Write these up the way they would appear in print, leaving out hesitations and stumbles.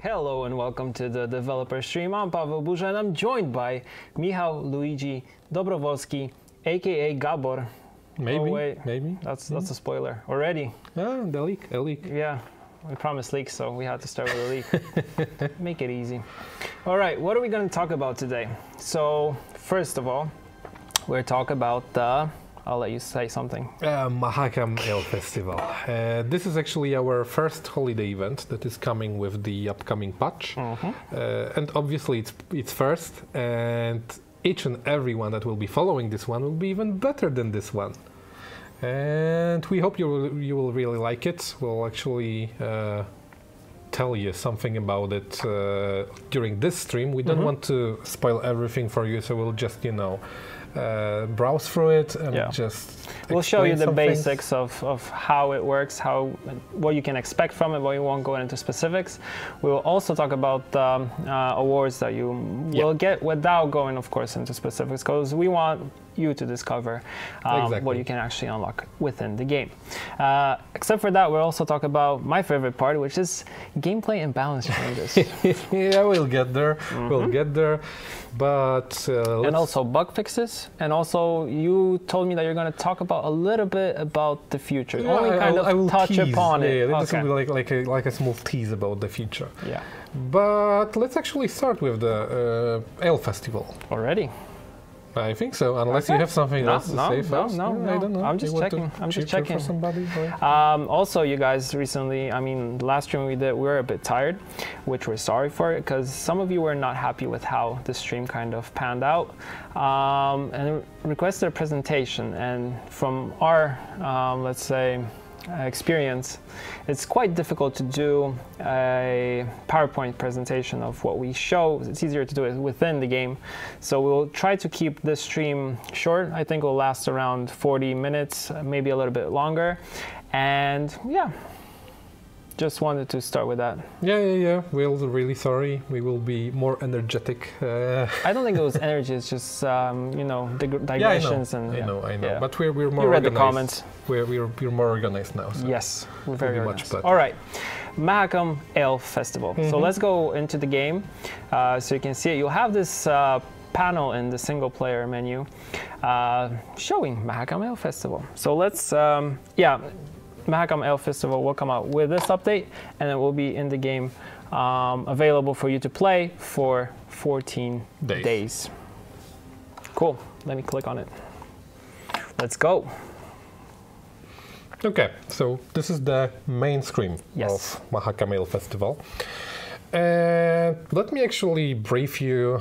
Hello and welcome to the developer stream. I'm Paweł Burza and I'm joined by Michał Luigi Dobrowolski, aka Gabor. Maybe, oh, wait. maybe. That's a spoiler already. Ah, the leak, a leak. Yeah, we promised leaks, so we had to start with a leak. Make it easy. All right, what are we going to talk about today? So first of all, we're talking about the, I'll let you say something. Mahakam Ale Festival. This is actually our first holiday event that is coming with the upcoming patch. And obviously it's first, and each and every one that will be following this one will be even better than this one. And we hope you will really like it. We'll actually tell you something about it during this stream. We don't want to spoil everything for you, so we'll just, you know, browse through it and just we'll show you the basics of how it works, what you can expect from it, but we won't go into specifics. We will also talk about the awards that you will get without going, of course, into specifics, because we want you to discover what you can actually unlock within the game. Except for that, we'll also talk about my favorite part, which is gameplay and balance changes. Yeah, we'll get there. We'll get there. But and also bug fixes. And also, you told me that you're going to talk about a little bit about the future. Yeah, only kind of touch upon it. Yeah, this will be like a small tease about the future. Yeah. But let's actually start with the Ale Festival. Already? I think so, unless you have something else to say first. No, I don't know. I'm just checking. I'm just checking. For somebody, also, you guys recently, I mean, last stream we did, we were a bit tired, which we're sorry for, because some of you were not happy with how the stream kind of panned out, and requested a presentation. And from our, let's say, experience, it's quite difficult to do a PowerPoint presentation of what we show. It's easier to do it within the game. So we'll try to keep this stream short. I think it'll last around 40 minutes, maybe a little bit longer. And yeah, just wanted to start with that. Yeah. We're really sorry. We will be more energetic. I don't think it was energy. It's just you know, digressions. I know. Yeah. But we're more. You read organized. the comments. We're more organized now. So yes, we're very much better. All right, Mahakam Ale Festival. So let's go into the game, so you can see it. You'll have this panel in the single player menu showing Mahakam Ale Festival. So let's Mahakam Ale Festival will come out with this update, and it will be in the game, available for you to play for 14 days. Cool. Let me click on it. Let's go. Okay, so this is the main screen of Mahakam Ale Festival. And let me actually brief you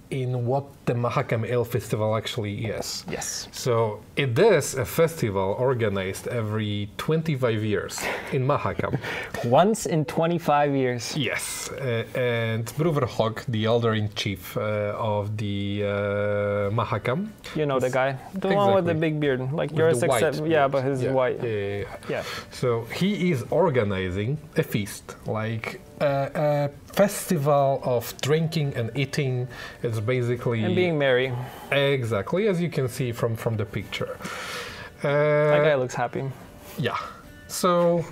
in what the Mahakam Ale Festival actually is. Yes. So it is a festival organized every 25 years in Mahakam. Once in 25 years. Yes. And Bruverhog, the elder-in-chief of the Mahakam. You know the guy. The one with the big beard. Like yours, except, but his is white. Yeah. So he is organizing a feast, like a festival of drinking and eating. It's basically... And being merry. Exactly, as you can see from the picture. That guy looks happy. Yeah. So,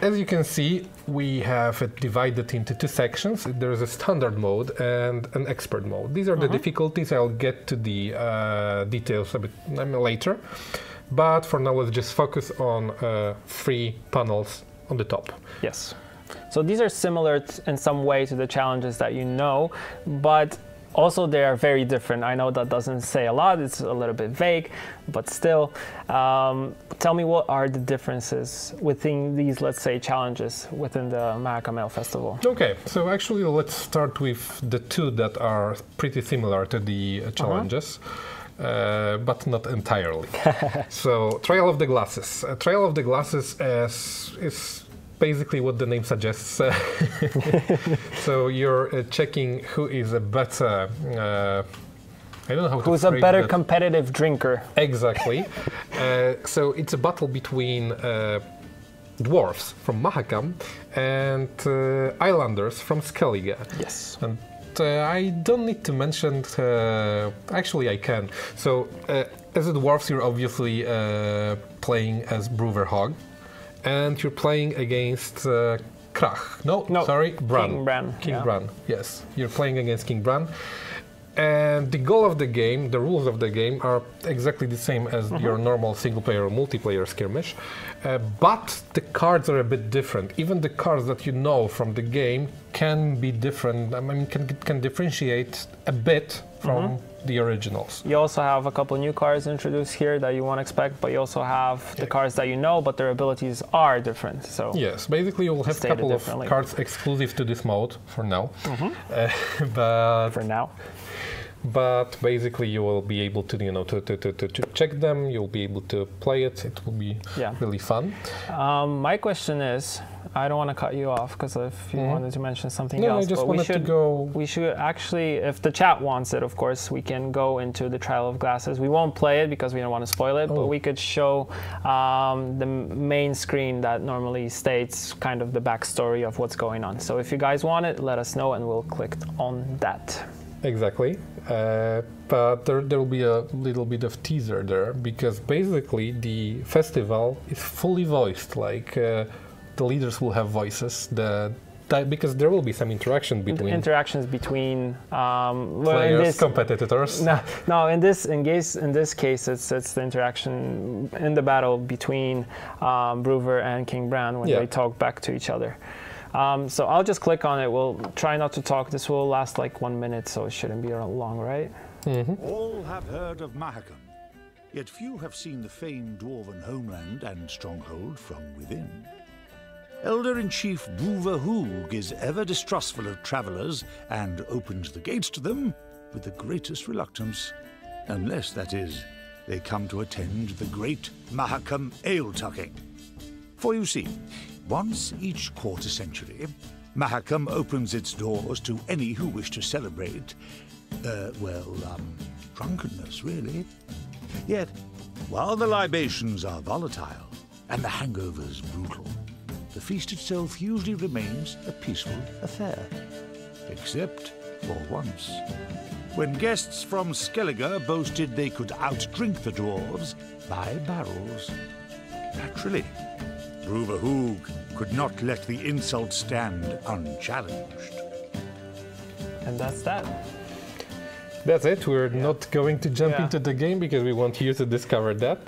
as you can see, we have it divided into two sections. There's a standard mode and an expert mode. These are the difficulties. I'll get to the details a bit later. But for now, let's just focus on 3 panels on the top. Yes. So these are similar in some way to the challenges that you know, but also they are very different. I know that doesn't say a lot, it's a little bit vague, but still, tell me what are the differences within these, let's say, challenges within the Mahakam Ale Festival? Okay, so actually let's start with the 2 that are pretty similar to the challenges. But not entirely. So, Trial of the Glasses. Trial of the Glasses is basically what the name suggests. So you're checking who is a better, I don't know how to Who's a better competitive drinker. Exactly. So it's a battle between dwarves from Mahakam and islanders from Skellige. Yes. And I don't need to mention, actually I can. So as a dwarves, you're obviously playing as Bruverhog, and you're playing against Krach. No, No, sorry, Bran. King Bran. King yeah. Bran, yes. You're playing against King Bran. And the goal of the game, the rules of the game are exactly the same as your normal single-player or multiplayer skirmish, but the cards are a bit different. Even the cards that you know from the game can be different. I mean, can differentiate a bit from the originals. You also have a couple new cards introduced here that you won't expect, but you also have the cards that you know, but their abilities are different. So yes, basically you will have a couple of cards exclusive to this mode for now. But for now. But basically, you will be able to, to check them. You'll be able to play it. It will be really fun. My question is, I don't want to cut you off because if you wanted to mention something else, I just but wanted to go. We should actually, if the chat wants it, of course, we can go into the Trial of Glasses. We won't play it because we don't want to spoil it, but we could show the main screen that normally states kind of the backstory of what's going on. So if you guys want it, let us know, and we'll click on that. Exactly. But there will be a little bit of teaser there because basically the festival is fully voiced. Like the leaders will have voices. Because there will be some interaction between interactions between players, competitors. No. In this case, it's the interaction in the battle between Bruver and King Bran when they talk back to each other. So I'll just click on it. We'll try not to talk. This will last like 1 minute, so it shouldn't be long, right? All have heard of Mahakam, yet few have seen the famed dwarven homeland and stronghold from within. Elder-in-Chief Bruver Hoog is ever distrustful of travelers and opens the gates to them with the greatest reluctance, unless, that is, they come to attend the great Mahakam ale-tucking. For you see, once each quarter century, Mahakam opens its doors to any who wish to celebrate, drunkenness, really. Yet, while the libations are volatile and the hangovers brutal, the feast itself usually remains a peaceful affair. Except for once, when guests from Skellige boasted they could outdrink the dwarves by barrels. Naturally, Bruver Hoog could not let the insult stand unchallenged. And that's that. That's it. We're not going to jump into the game because we want you to discover that.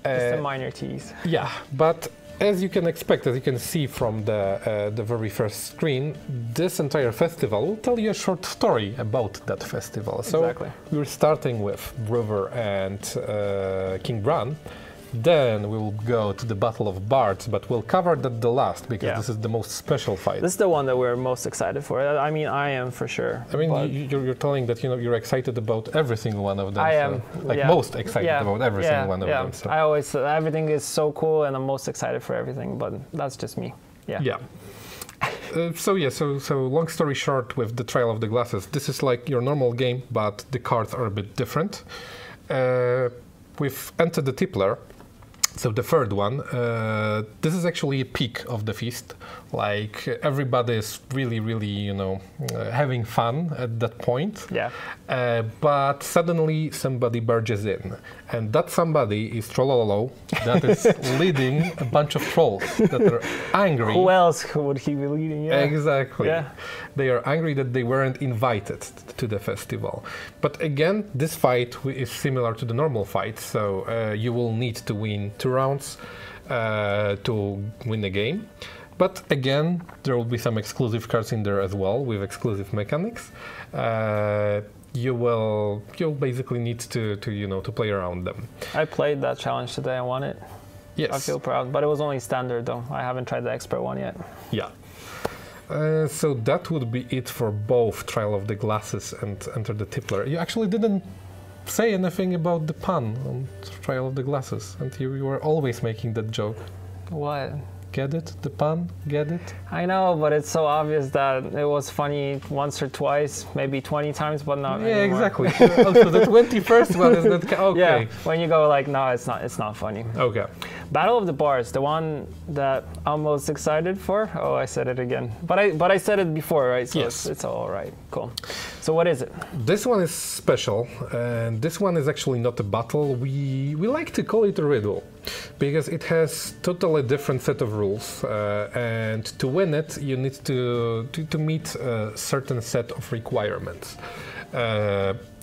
Just a minor tease. Yeah, but as you can expect, as you can see from the very first screen, this entire festival will tell you a short story about that festival. So we're starting with Bruver and King Bran. Then we will go to the Battle of Bards, but we'll cover that the last because this is the most special fight. This is the one that we're most excited for. I mean, I am for sure. I mean, you're telling that you're excited about every single one of them. I am, most excited about every single one of them. So. I always everything is so cool, and I'm most excited for everything. But that's just me. Yeah. So long story short, with the Trial of the Glasses, this is like your normal game, but the cards are a bit different. We've entered the Tippler. So the third one, this is actually a peak of the feast. Like everybody is really, having fun at that point. Yeah. But suddenly somebody barges in, and that somebody is Trollololo, that is leading a bunch of trolls that are angry. Who else would he be leading? Yeah. Exactly. Yeah. They are angry that they weren't invited to the festival. But again, this fight is similar to the normal fight, so you will need to win 2 rounds to win the game. But again, there will be some exclusive cards in there as well with exclusive mechanics. You'll basically need to play around them. I played that challenge today. I won it. Yes. I feel proud, but it was only standard though. I haven't tried the expert one yet. Yeah. So that would be it for both Trial of the Glasses and Enter the Tippler. You actually didn't say anything about the pun on Trial of the Glasses, and you were always making that joke. What? Get it? The pun? Get it? I know, but it's so obvious that it was funny once or twice, maybe 20 times, but not anymore. Exactly. Also, the 21st one is not okay. Yeah, when you go like, no, it's not funny. Okay. Battle of the Bards, the one that I'm most excited for. Oh, I said it again. But I said it before, right? So yes. It's all right. Cool. So what is it? This one is special, and this one is actually not a battle. We like to call it a riddle. Because it has totally different set of rules, and to win it, you need to meet a certain set of requirements.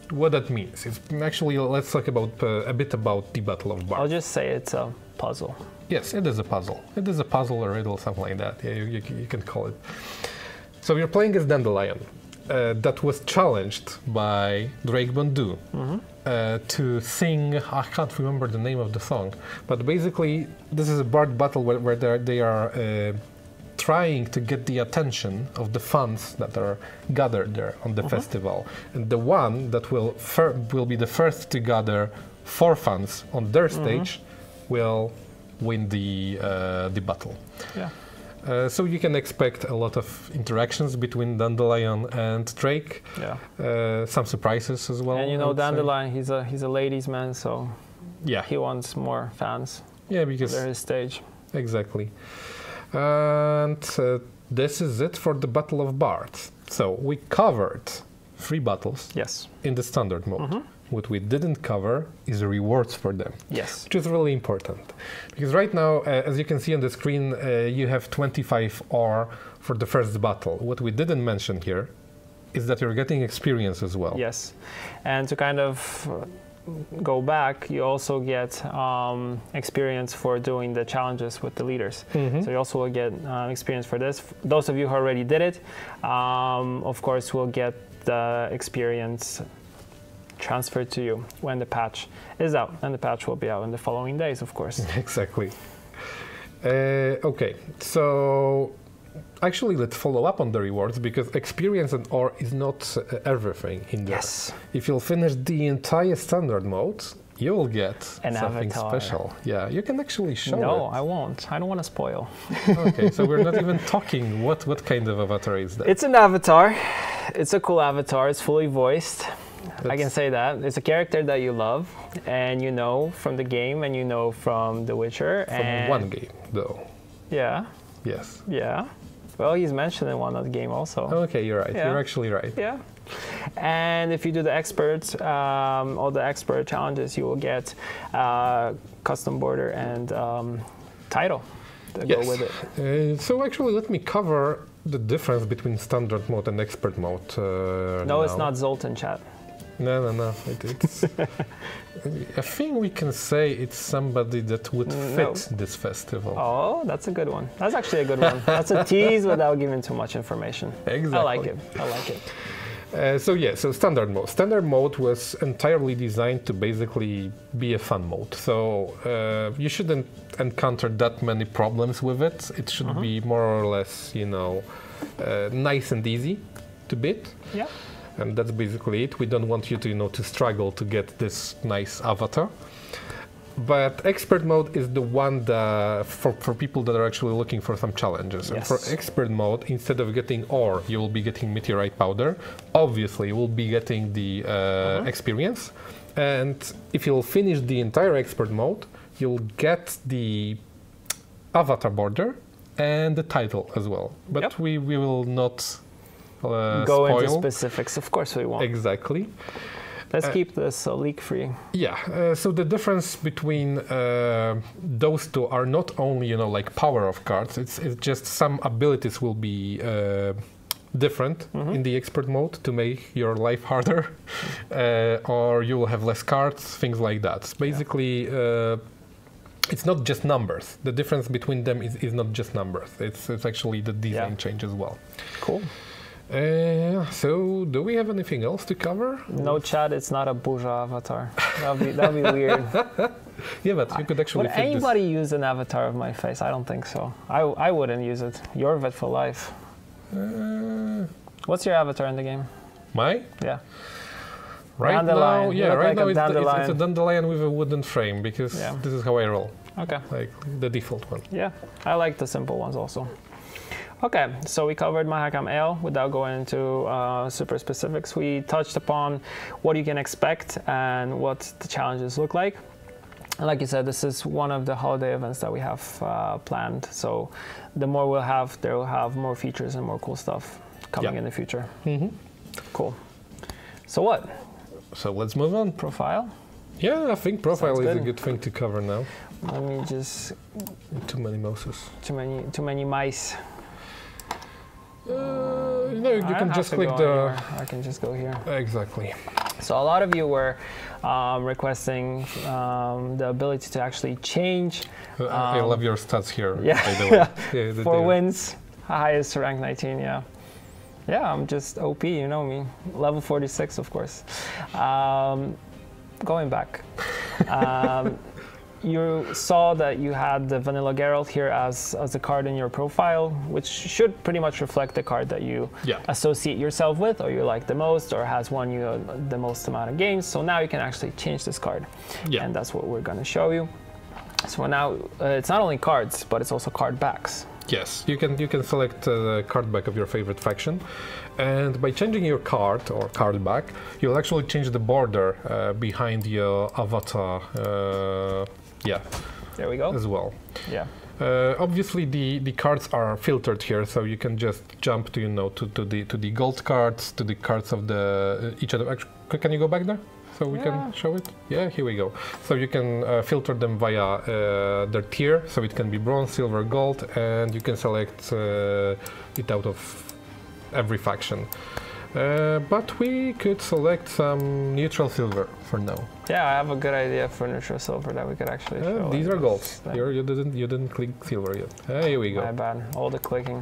What that means is actually, let's talk about a bit about the Battle of Bards. I'll just say it's a puzzle. Yes, it is a puzzle. It is a puzzle or riddle, something like that. Yeah, you can call it. So you're playing as Dandelion. That was challenged by Drake Bondu to sing. I can't remember the name of the song, but basically this is a bard battle where they are trying to get the attention of the fans that are gathered there on the festival, and the one that will be the first to gather 4 fans on their stage will win the battle. Yeah. So you can expect a lot of interactions between Dandelion and Drake. Yeah. Some surprises as well. And you know, Dandelion, he's a ladies' man, so yeah, he wants more fans. Yeah, because they're his stage. Exactly. And this is it for the Battle of Bards. So we covered 3 battles. Yes. In the standard mode. What we didn't cover is rewards for them. Yes. Which is really important. Because right now, as you can see on the screen, you have 25 ore for the first battle. What we didn't mention here is that you're getting experience as well. Yes. And to kind of go back, you also get experience for doing the challenges with the leaders. So you also will get experience for this. Those of you who already did it, of course, will get the experience transferred to you when the patch is out, and the patch will be out in the following days, of course. Exactly. Okay, so actually let's follow up on the rewards, because experience and ore is not everything in there. Yes. If you'll finish the entire standard mode, you will get an something avatar. Special. Yeah, you can actually show it. No, I won't. I don't want to spoil. Okay, so we're not even talking what kind of avatar is that? It's an avatar. It's a cool avatar. It's fully voiced. I can say that. It's a character that you love, and you know from the game, and you know from The Witcher. From one game, though. Yeah. Yes. Yeah. Well, he's mentioned in one other game also. Okay, you're right. Yeah. You're actually right. Yeah. And if you do the experts, all the expert challenges, you will get custom border and title to go with it. So actually, let me cover the difference between standard mode and expert mode. No, it's not Zoltan, chat. No. It's I think we can say it's somebody that would fit this festival. Oh, that's a good one. That's actually a good one. That's a tease without giving too much information. Exactly. I like it. I like it. So standard mode. Standard mode was entirely designed to basically be a fun mode. So you shouldn't encounter that many problems with it. It should be more or less, nice and easy to beat. Yeah. And that's basically it. We don't want you to, to struggle to get this nice avatar. But expert mode is the one that for people that are actually looking for some challenges. Yes. And for expert mode, instead of getting ore, you will be getting meteorite powder. Obviously, you will be getting the experience. And if you'll finish the entire expert mode, you'll get the avatar border and the title as well. But we will not go spoil. into specifics. Of course we won't. Exactly. Let's keep this leak-free. Yeah. So the difference between those two are not only like power of cards. It's just some abilities will be different in the expert mode to make your life harder, or you will have less cards, things like that. Basically, it's not just numbers. The difference between them is not just numbers. It's actually the design change as well. Cool. So, do we have anything else to cover? No, chat. It's not a bourgeois avatar. That'd be weird. Yeah, but you could actually. Would anybody use an avatar of my face? I don't think so. I wouldn't use it. Your vet for life. What's your avatar in the game? My? Yeah. Right dandelion. now, yeah. Right like now it's a dandelion with a wooden frame because this is how I roll. Okay. Like the default one. Yeah, I like the simple ones also. Okay, so we covered Mahakam Ale without going into super specifics. We touched upon what you can expect and what the challenges look like. And like you said, this is one of the holiday events that we have planned. So the more we'll have, there will have more features and more cool stuff coming in the future. Cool. So what? So let's move on. Profile? Yeah, I think profile is a good. good thing to cover now. Let me just... Too many mouses. Too many mice. You know, you can just click the... Anywhere. I can just go here. Exactly. So a lot of you were requesting the ability to actually change. I love your stats here, Yeah, by the way. Yeah, 4 wins, highest rank 19, yeah. Yeah, I'm just OP, you know me. Level 46, of course. Going back. You saw that you had the Vanilla Geralt here as a card in your profile, which should pretty much reflect the card that you associate yourself with, or you like the most, or has won you the most amount of games. So now you can actually change this card. Yeah. And that's what we're going to show you. So now it's not only cards, but it's also card backs. Yes, you can select the card back of your favorite faction, and by changing your card or card back, you'll actually change the border behind your avatar. Yeah, there we go. As well. Yeah. Obviously, the cards are filtered here, so you can just jump to to the gold cards, to the cards of the each other. Can you go back there? So we can show it? Yeah, here we go. So you can filter them via their tier, so it can be bronze, silver, gold, and you can select it out of every faction. But we could select some neutral silver for now. Yeah, I have a good idea for neutral silver that we could actually show. These are golds. You didn't click silver yet. Here we go. My bad. All the clicking.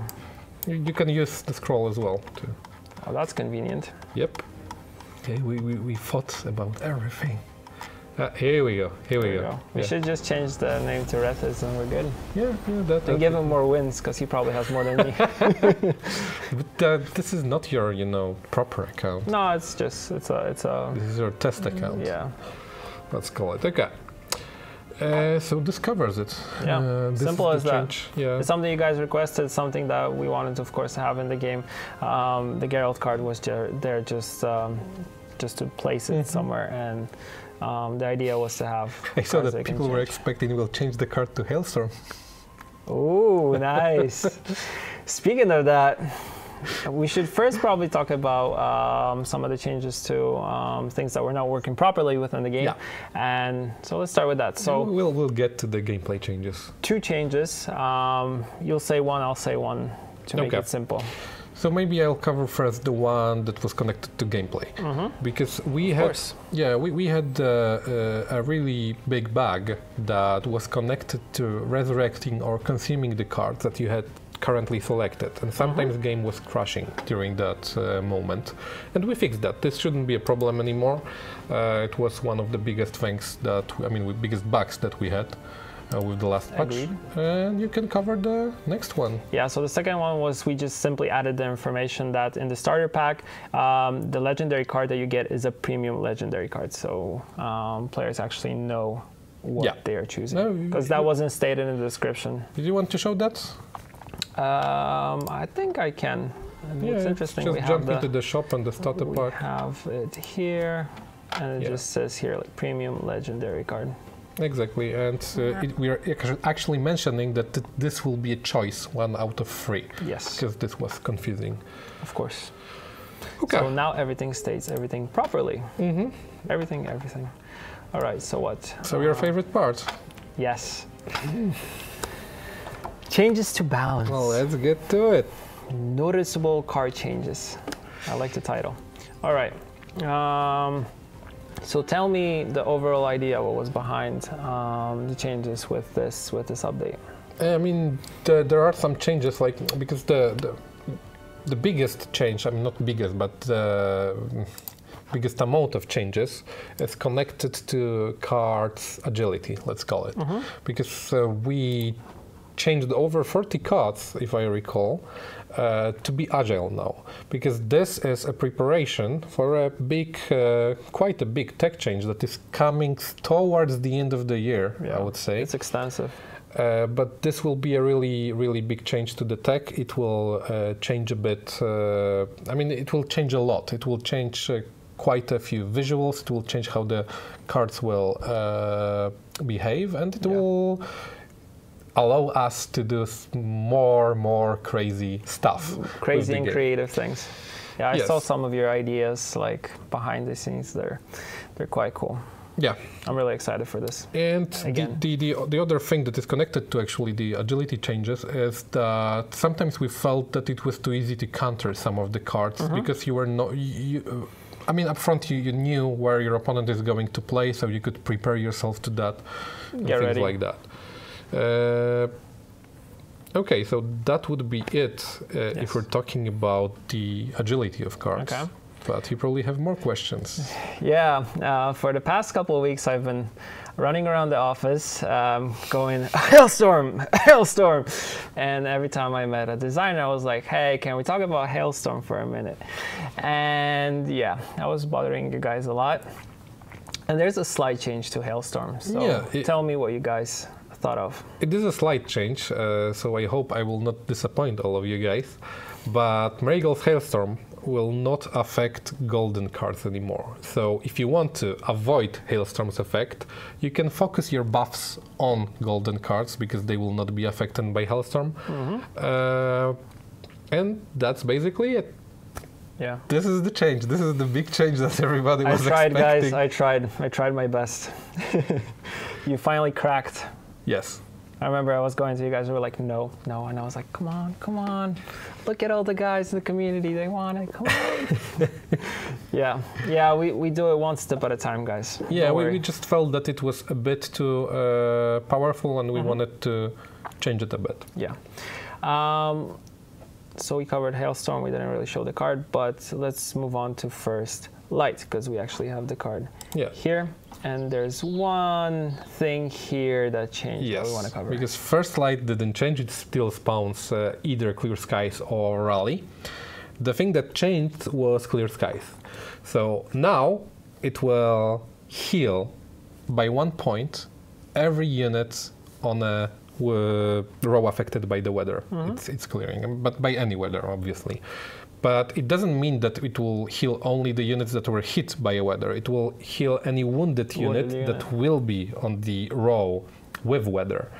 You can use the scroll as well too. Oh, that's convenient. Yep. Okay, we thought about everything. Here we go. Here we go. We should just change the name to Rethis and we're good. Yeah, and give him more wins because he probably has more than me. But this is not your, proper account. No, it's just it's a. This is your test account. Yeah. Let's call it. Okay. So this covers it. Yeah, simple as that. Yeah. It's something you guys requested, something that we wanted to, of course, have in the game. The Geralt card was there just to place it somewhere, and the idea was to have. I saw that people were expecting we'll change the card to Hailstorm. Oh, nice. Speaking of that, we should first probably talk about some of the changes to things that were not working properly within the game. Yeah. And so let's start with that. So we'll get to the gameplay changes. 2 changes. You'll say one, I'll say one to make it simple. So maybe I'll cover first the one that was connected to gameplay, because we had we had a really big bug that was connected to resurrecting or consuming the cards that you had currently selected, and sometimes the game was crashing during that moment, and we fixed that. This shouldn't be a problem anymore. It was one of the biggest things biggest bugs that we had with the last patch. And you can cover the next one. Yeah, so the second one was we just simply added the information that in the starter pack, the legendary card that you get is a premium legendary card, so players actually know what they are choosing, because that wasn't stated in the description. Did you want to show that? I think I can. It's interesting. Just jump into the shop and the starter pack. We have it here, and it just says here like premium legendary card. Exactly, and we are actually mentioning that this will be a choice 1 out of 3. Yes. Because this was confusing. Of course. Okay. So now everything states everything properly. Everything. All right, so what? So your favorite part? Yes. Changes to balance. Well, let's get to it. Noticeable card changes. I like the title. All right. So tell me the overall idea, what was behind the changes with this update. I mean, there are some changes, because the biggest change, not biggest, but the biggest amount of changes is connected to cards agility, let's call it. Because we changed over 40 cards, if I recall, to be agile now, because this is a preparation for a big, quite a big tech change that is coming towards the end of the year, I would say. It's extensive. But this will be a really, really big change to the tech. It will change a bit, it will change a lot. It will change quite a few visuals. It will change how the cards will behave, and it will allow us to do more crazy stuff. Crazy and creative things. Yeah, I saw some of your ideas behind the scenes. They're quite cool. Yeah. I'm really excited for this. And Again. the other thing that is connected to actually the agility changes is that sometimes we felt that it was too easy to counter some of the cards because you were not. I mean, up front you knew where your opponent is going to play, so you could prepare yourself to that. And Get things ready. like that. Okay, so that would be it if we're talking about the agility of cards. Okay. But you probably have more questions. Yeah, for the past couple of weeks, I've been running around the office, going, Hailstorm, Hailstorm. And every time I met a designer, I was like, hey, can we talk about Hailstorm for a minute? And yeah, I was bothering you guys a lot. And there's a slight change to Hailstorm. So tell me what you guys thought of. It is a slight change, so I hope I will not disappoint all of you guys. But Marigold's Hailstorm will not affect golden cards anymore. So if you want to avoid Hailstorm's effect, you can focus your buffs on golden cards because they will not be affected by Hailstorm. And that's basically it. Yeah. This is the change. This is the big change that everybody was expecting. Guys. I tried my best. You finally cracked. Yes. I remember I was going to you guys who were like, no, and I was like, come on, look at all the guys in the community, they want it, come on. yeah, we do it one step at a time, guys. Yeah, we just felt that it was a bit too powerful and we wanted to change it a bit. Yeah. So we covered Hailstorm, we didn't really show the card, but let's move on to First Light, because we actually have the card here. And there's one thing here that changed that we want to cover. Because First Light didn't change, it still spawns either Clear Skies or Rally. The thing that changed was Clear Skies. So now it will heal by 1 point every unit on a row affected by the weather. It's clearing, but by any weather, obviously. But it doesn't mean that it will heal only the units that were hit by a weather. It will heal any wounded unit that will be on the row with weather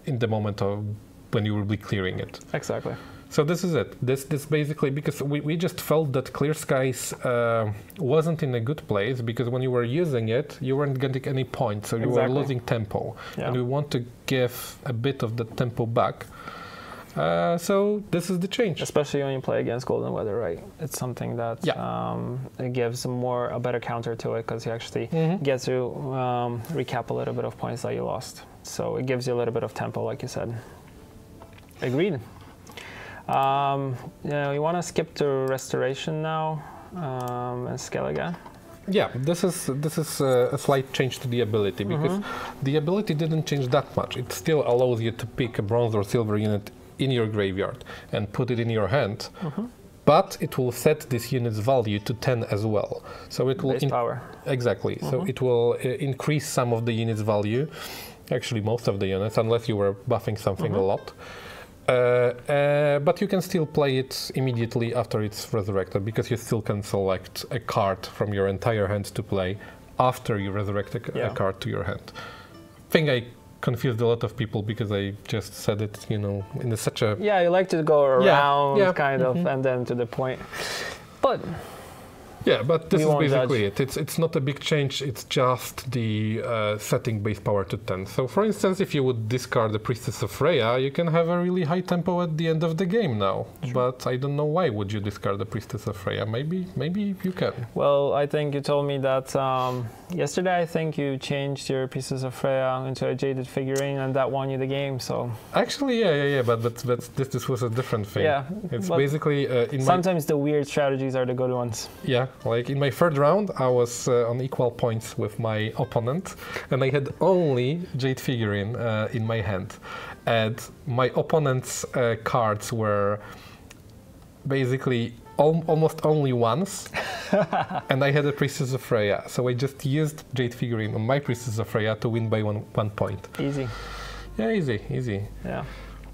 in the moment of when you will be clearing it. Exactly. So this is it. This basically, because we just felt that Clear Skies wasn't in a good place, because when you were using it, you weren't getting any points, so you were losing tempo. And we want to give a bit of the tempo back. So this is the change. Especially when you play against Golden Weather, right? It's something that it gives a better counter to it, because you actually get to recap a little bit of points that you lost. So it gives you a little bit of tempo, like you said. Agreed. You want to skip to Restoration now and Scale again? Yeah, this is a slight change to the ability, because the ability didn't change that much. It still allows you to pick a bronze or silver unit in your graveyard and put it in your hand, but it will set this unit's value to 10 as well. So it will base power. Exactly. So it will increase some of the unit's value, actually most of the units, unless you were buffing something a lot. But you can still play it immediately after it's resurrected, because you still can select a card from your entire hand to play after you resurrect a card to your hand. I think I confused a lot of people because I just said it, in such a... Yeah, you like to go around kind of and then to the point. But... Yeah, but this is basically it. It's not a big change, it's just the setting base power to 10. So for instance, if you would discard the Priestess of Freya, you can have a really high tempo at the end of the game now. Sure. But I don't know why would you discard the Priestess of Freya. Maybe you can. Well, I think you told me that yesterday, I think you changed your Priestess of Freya into a jaded figurine, and that won you the game, so... Actually, yeah, but this was a different thing. Yeah. It's basically... sometimes the weird strategies are the good ones. Yeah. Like in my third round, I was on equal points with my opponent, and I had only Jade figurine in my hand. And my opponent's cards were basically almost only ones, and I had a Priestess of Freya. So I just used Jade figurine on my Priestess of Freya to win by one point. Easy. Yeah, easy. Yeah.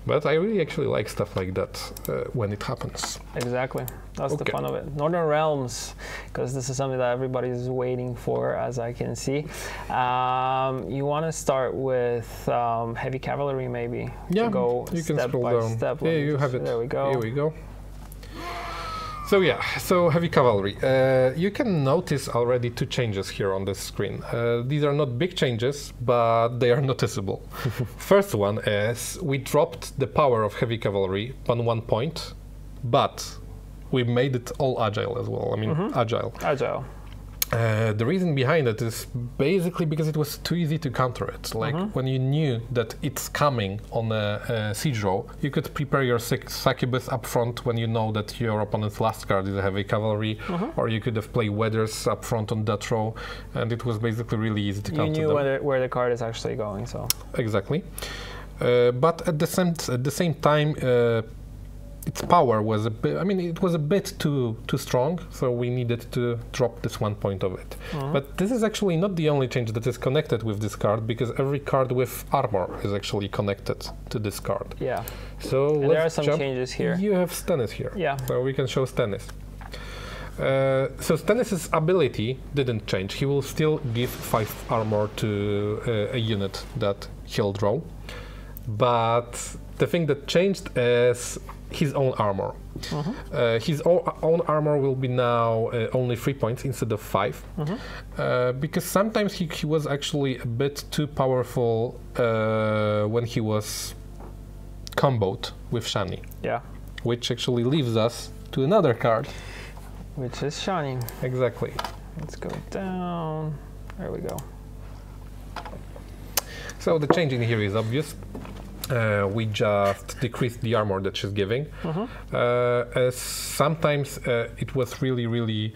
But I really actually like stuff like that when it happens. Exactly. That's the fun of it. Northern Realms, because this is something that everybody is waiting for, as I can see. You want to start with Heavy Cavalry, maybe? Yeah, go you can scroll down. Step. Yeah, you have it. There we go. Here we go. So yeah, so heavy cavalry. You can notice already two changes here on this screen. These are not big changes, but they are noticeable. First one is we dropped the power of heavy cavalry on 1 point, but we made it all agile as well. I mean, agile. Agile. The reason behind it is basically because it was too easy to counter it. Like when you knew that it's coming on a siege row, you could prepare your succubus up front when you know that your opponent's last card is a heavy cavalry, or you could have played weathers up front on that row, and it was basically really easy to counter You knew them. where the card is actually going, so. Exactly. But at the same time, its power was a bit, I mean, it was a bit too strong, so we needed to drop this 1 point of it. But this is actually not the only change that is connected with this card, because every card with armor is actually connected to this card. Yeah. So And there are some changes here. You have Stannis here. Yeah. So we can show Stannis. So Stannis' ability didn't change. He will still give 5 armor to a unit that he'll draw. But the thing that changed is his own armor. His own armor will be now only 3 points instead of 5, because sometimes he was actually a bit too powerful when he was comboed with Shani. Yeah. Which actually leaves us to another card. Which is Shani. Exactly. Let's go down. There we go. So the change in here is obvious. We just decreased the armor that she's giving. As sometimes it was really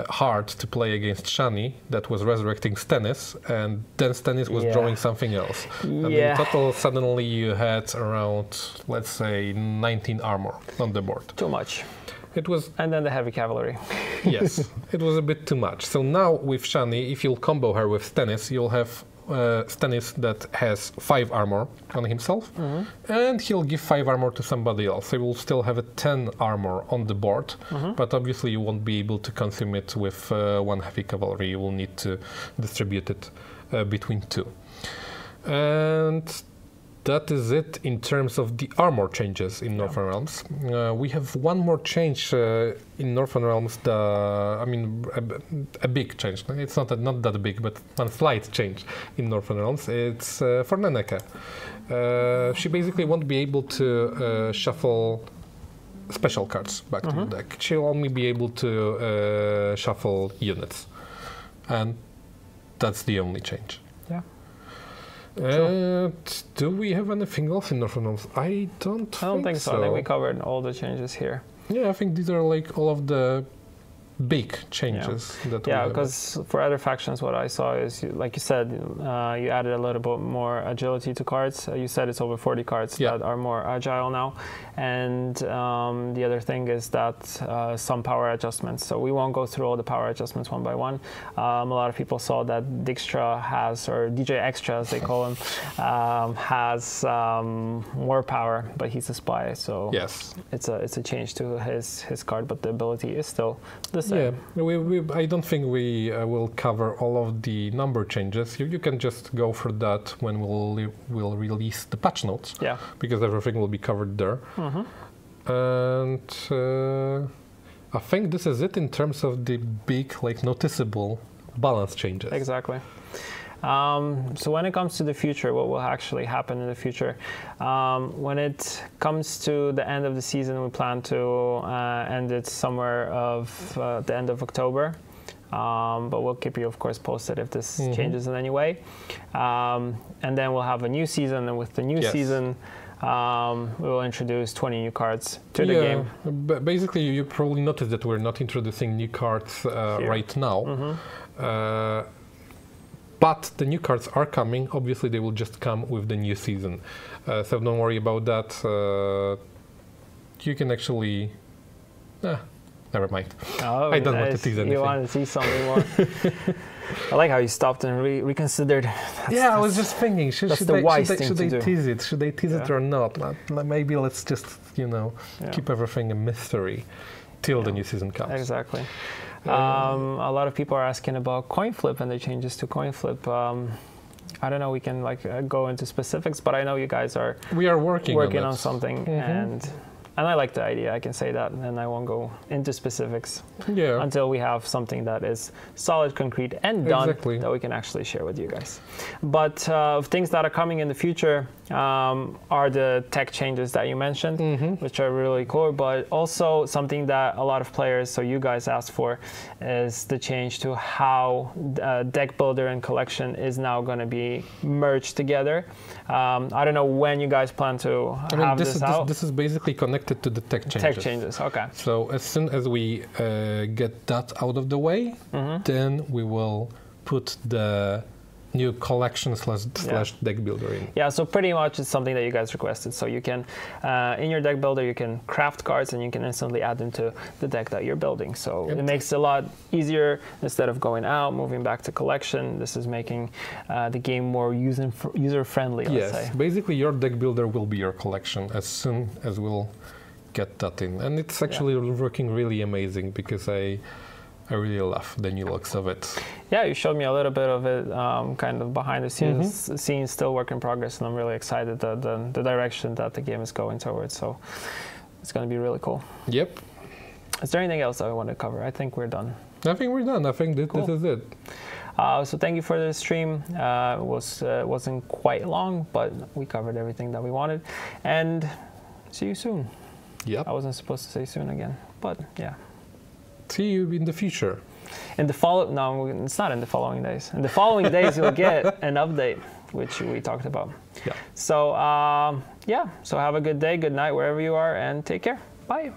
hard to play against Shani, that was resurrecting Stannis, and then Stannis was drawing something else. And in total, suddenly you had around, let's say, 19 armor on the board. Too much. It was, and then the heavy cavalry. Yes, it was a bit too much. So now with Shani, if you'll combo her with Stannis, you'll have Stannis that has 5 armor on himself, and he'll give 5 armor to somebody else. So you will still have a 10 armor on the board, but obviously you won't be able to consume it with 1 heavy cavalry. You will need to distribute it between 2. And that is it in terms of the armor changes in Northern Realms. We have one more change in Northern Realms. I mean, a big change. It's not that big, but one slight change in Northern Realms. It's for Nenneke. She basically won't be able to shuffle special cards back to the deck. She'll only be able to shuffle units, and that's the only change. Yeah. Do we have anything else in Northern Realms? I don't think so. I think we covered all the changes here. Yeah, I think these are like all of the big changes that we have. Yeah, because for other factions, what I saw is, like you said, you added a little bit more agility to cards. You said it's over 40 cards that are more agile now. And the other thing is that some power adjustments. So we won't go through all the power adjustments one by one. A lot of people saw that Dijkstra has, or DJ Extra as they call him, has more power, but he's a spy. So it's a change to his card, but the ability is still the same. Yeah, I don't think we will cover all of the number changes. You can just go for that when we'll release the patch notes. Yeah, because everything will be covered there. And I think this is it in terms of the big, like, noticeable balance changes. Exactly. So when it comes to the future, what will actually happen in the future? When it comes to the end of the season, we plan to end it somewhere of the end of October. But we'll keep you, of course, posted if this changes in any way. And then we'll have a new season, and with the new season, we will introduce 20 new cards to the game. Basically, you probably noticed that we're not introducing new cards right now. But the new cards are coming. Obviously, they will just come with the new season. So don't worry about that. You can actually... never mind. Oh, I don't want to tease anything. You want to see something more? I like how you stopped and reconsidered. I was just thinking, should they tease it? Should they tease it or not? Maybe let's just, keep everything a mystery till the new season comes. Exactly. A lot of people are asking about coin flip and the changes to coin flip. I don't know, we can go into specifics, but I know you guys are... We are working on something, and And I like the idea, I can say that, and I won't go into specifics Yeah. until we have something that is solid, concrete, and done Exactly. that we can actually share with you guys. But things that are coming in the future are the tech changes that you mentioned, which are really cool, but also something that a lot of players, so you guys asked for, is the change to how deck builder and collection is now going to be merged together. I don't know when you guys plan to have this out. This is basically connected to the tech changes. Tech changes, okay. So as soon as we get that out of the way, then we will put the new collection slash deck builder in. Yeah, so pretty much it's something that you guys requested. So you can, in your deck builder, you can craft cards and you can instantly add them to the deck that you're building. So it makes it a lot easier instead of going out, moving back to collection. This is making the game more user-friendly, let's say. Basically your deck builder will be your collection as soon as we'll get that in. And it's actually working really amazing because I really love the new looks of it. Yeah, you showed me a little bit of it, kind of behind the scenes, still work in progress, and I'm really excited that the direction that the game is going towards. So it's going to be really cool. Yep. Is there anything else that we want to cover? I think we're done. I think we're done. I think this is it. So thank you for the stream. It wasn't quite long, but we covered everything that we wanted. And see you soon. Yep. I wasn't supposed to say soon again, but yeah. See you in the future. In the no, it's not in the following days. In the following days, you'll get an update, which we talked about. Yeah. So, so have a good day, good night, wherever you are, and take care. Bye.